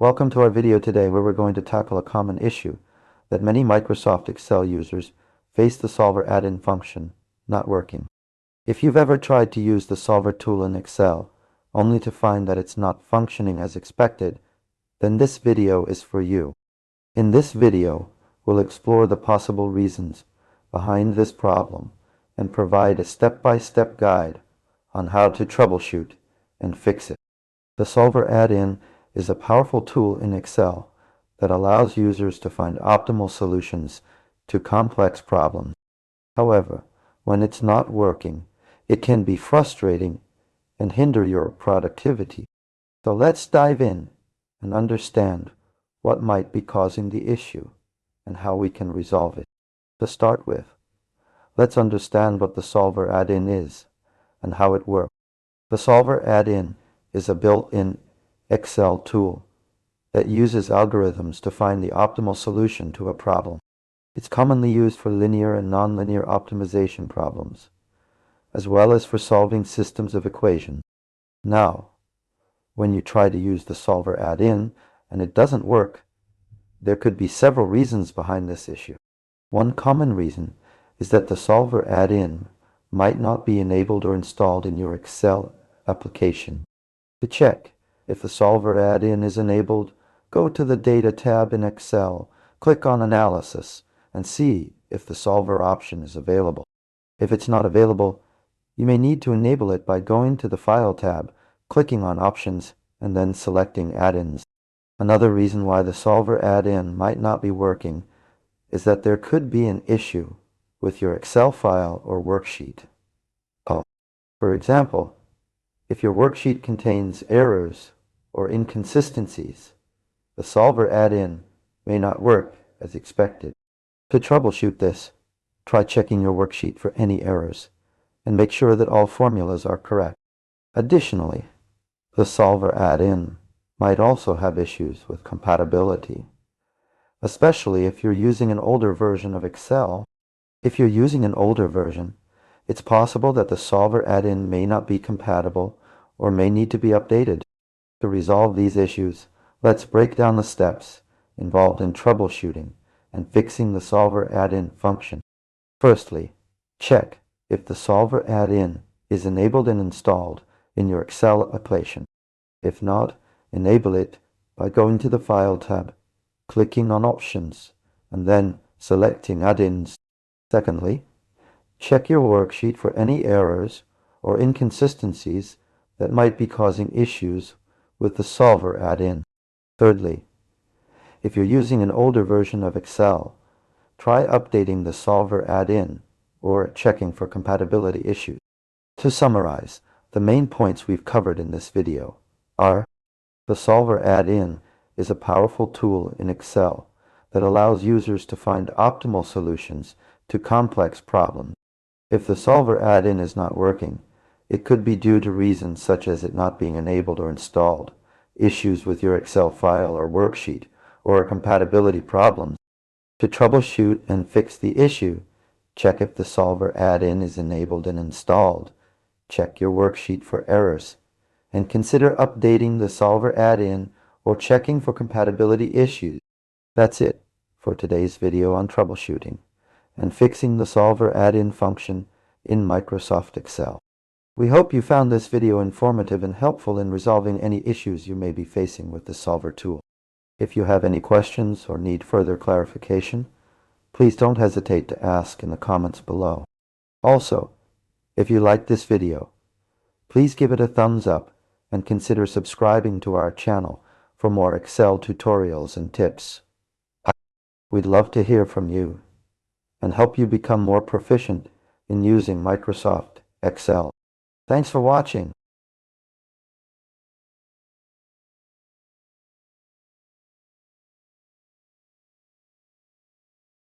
Welcome to our video today where we're going to tackle a common issue that many Microsoft Excel users face: the solver add-in function not working. If you've ever tried to use the solver tool in Excel only to find that it's not functioning as expected, then this video is for you. In this video, we'll explore the possible reasons behind this problem and provide a step-by-step guide on how to troubleshoot and fix it. The solver add-in is a powerful tool in Excel that allows users to find optimal solutions to complex problems. However, when it's not working, it can be frustrating and hinder your productivity. So let's dive in and understand what might be causing the issue and how we can resolve it. To start with, let's understand what the solver add-in is and how it works. The solver add-in is a built-in Excel tool that uses algorithms to find the optimal solution to a problem. It's commonly used for linear and nonlinear optimization problems, as well as for solving systems of equations. Now, when you try to use the solver add-in and it doesn't work, there could be several reasons behind this issue. One common reason is that the solver add-in might not be enabled or installed in your Excel application. To check if the solver add-in is enabled, go to the Data tab in Excel, click on Analysis, and see if the solver option is available. If it's not available, you may need to enable it by going to the File tab, clicking on Options, and then selecting Add-ins. Another reason why the solver add-in might not be working is that there could be an issue with your Excel file or worksheet. For example, if your worksheet contains errors or inconsistencies, the solver add-in may not work as expected. To troubleshoot this, try checking your worksheet for any errors and make sure that all formulas are correct. Additionally, the solver add-in might also have issues with compatibility, especially if you're using an older version of Excel. If you're using an older version, it's possible that the solver add-in may not be compatible or may need to be updated. To resolve these issues, let's break down the steps involved in troubleshooting and fixing the solver add-in function. Firstly, check if the solver add-in is enabled and installed in your Excel application. If not, enable it by going to the File tab, clicking on Options, and then selecting Add-ins. Secondly, check your worksheet for any errors or inconsistencies that might be causing issues with the solver add-in. Thirdly, if you're using an older version of Excel, try updating the solver add-in or checking for compatibility issues. To summarize, the main points we've covered in this video are: the solver add-in is a powerful tool in Excel that allows users to find optimal solutions to complex problems. If the solver add-in is not working, it could be due to reasons such as it not being enabled or installed, issues with your Excel file or worksheet, or compatibility problems. To troubleshoot and fix the issue, check if the solver add-in is enabled and installed, check your worksheet for errors, and consider updating the solver add-in or checking for compatibility issues. That's it for today's video on troubleshooting and fixing the solver add-in function in Microsoft Excel. We hope you found this video informative and helpful in resolving any issues you may be facing with the solver tool. If you have any questions or need further clarification, please don't hesitate to ask in the comments below. Also, if you liked this video, please give it a thumbs up and consider subscribing to our channel for more Excel tutorials and tips. We'd love to hear from you and help you become more proficient in using Microsoft Excel. Thanks for watching.